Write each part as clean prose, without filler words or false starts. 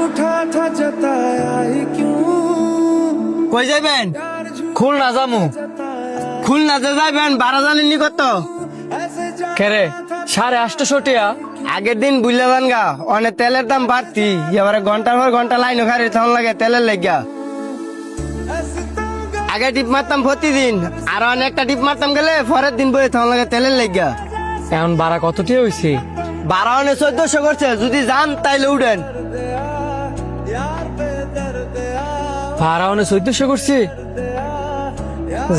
रूठा था जताया ही क्यों কই যাইবেন? খুলনা যামু। খুলনাতে যাইবেন, ভাড়া জানেননি কত? কেরে 850 টিয়া? আগের দিন বুঝলে গা অনেক তেলের দাম বাড়তি, এবারে ঘন্টার পর ঘন্টা লাইন খারে তখন লাগে তেলের লেগা। আগে টিপ মারতাম প্রতিদিন, আর অনেকটা টিপ মারতাম গেলে পরের দিন বই তখন লাগে তেলের লেগা। এখন ভাড়া কত টিয়া হইছে? ভাড়া অনেক 1400 করছে, যদি যান তাইলে উঠেন। ভাড়া অনেক 1400 করছি?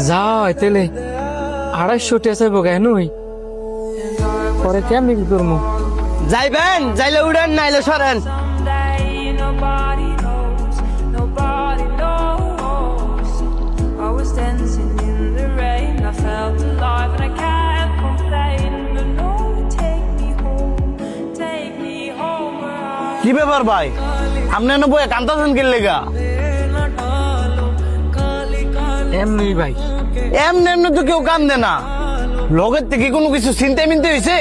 যাই তেলে 250 টিয়া চাইবো কেন? পরে কেমনি কি করবো? যাইবেন, যাইলে উঠেন, নাইলে সরেন। Someday nobody knows, nobody knows. I was dancing in the rain, I felt alive and I can't complain. But no, take me home where I কি ব্যাপার ভাই, আপনি এনে বইয়ে কান্দাছেন কি লেগা? এমনি ভাই, এমনি এমনি তো কেউ কান্দে না, লগের থেকে কোনো কিছু চিন্তা মিনতে হয়েছে?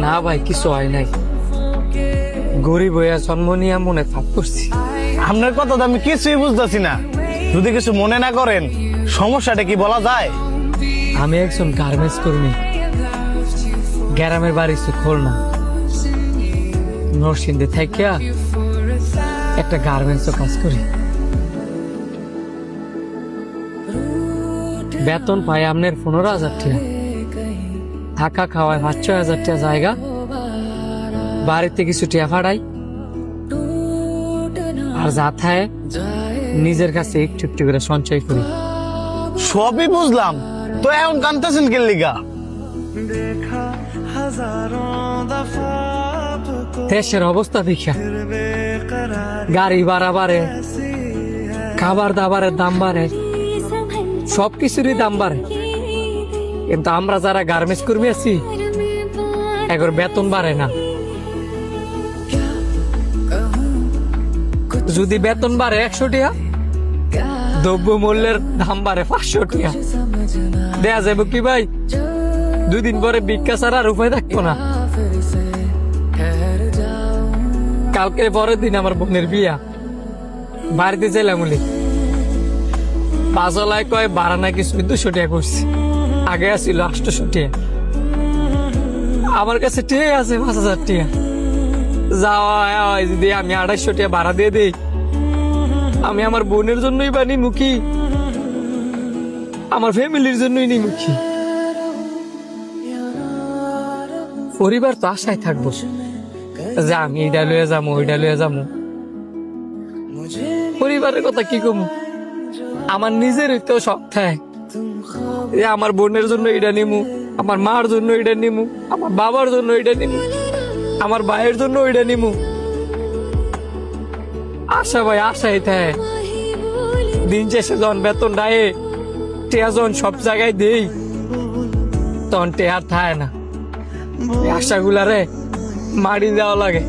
না ভাই কিছু হয় নাই, গরিব হইয়া জন্ম নিয়ে মনে থাপ করছি। আপনার কথা তো আমি কিছুই বুঝতেছি না, যদি কিছু মনে না করেন সমস্যাটা কি বলা যায়? আমি একজন গার্মেন্টস কর্মী, গ্রামের বাড়ি খুলনা, নরসিংদী থাকিয়া একটা গার্মেন্টস কাজ করি। বেতন পাই আপনার 15,000 টাকা, থাকা খাওয়ায় 5-6 টাকা জায়গা, বাড়িতে কিছু টিয়া ফাড়াই, আর যা থায় নিজের কাছে একটু একটু করে সঞ্চয় করি। সবই বুঝলাম, তো এখন কান্দাছেন কি লেগা? দেশের অবস্থা দেখিয়া গাড়ি ভাড়া বাড়ে, খাবার দাবারের দাম বাড়ে, সবকিছুরই দাম বাড়ে, কিন্তু আমরা যারা গার্মেন্টস কর্মী আছি এখন বেতন বাড়ে না। যদি বেতন বাড়ে 100 টাকা, দ্রব্য মূল্যের দাম বাড়ে 500 টাকা। দেয়া যাবে কি ভাই? 2 দিন পরে ভিক্ষা ছাড়া আর উপায় থাকবো না। কালকে পরের দিন আমার বোনের বিয়া, বাড়িতে চাইলাম বলি পাঁচলায় কয় ভাড়া নাকি 1400 টাকা করছি, আগে আসছিল 800 টাকা। আমার কাছে ঠিক আছে 5000 টাকা, যাওয়া যদি আমি 250 টাকা ভাড়া দিয়ে দিই, আমি আমার বোনের জন্যই বানি মুখী, আমার ফ্যামিলির জন্যই নি মুখী। পরিবার তো আশায় থাকবো যে আমি এইটা লয়ে যাবো ওইটা লয়ে যাবো, পরিবারের কথা কি কমু? আমার নিজের তো শখ থাকে যে আমার বোনের জন্য এটা নিমু, আমার মার জন্য এটা নিমু, আমার বাবার জন্য এটা নিমু, আমার ভাইয়ের জন্য ওইটা নিমু। আশা ভাই আশাই থাকে, দিন শেষে যখন বেতন দেয় টেয়া যখন সব জায়গায় দেই তখন টেয়ার থাকে না, আশাগুলারে মারি দেওয়া লাগে।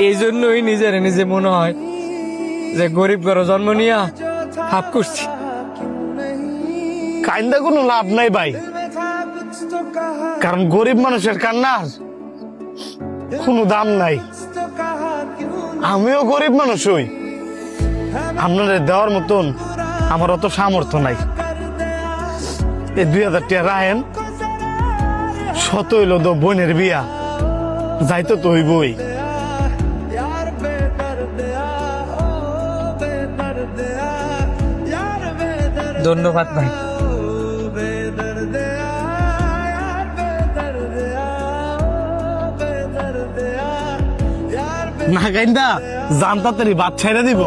এই জন্যই নিজের নিজে মনে হয় যে গরিব ঘরে জন্ম নিয়া হাফ করছি। কান্দা কোনো লাভ নাই ভাই, কারণ গরিব মানুষের কান্নার কোনো দাম নাই। আমিও গরিব মানুষ হই, আপনাদের দেওয়ার মতন আমার অত সামর্থ্য নাই। এই 2000 টাকা রাখেন, শত হইল তো বোনের বিয়া, যাইতো তো হইবই। ধন্যবাদ ভাই। না কাইন্দা জানতা তারি বাদ ছাইরা দিব।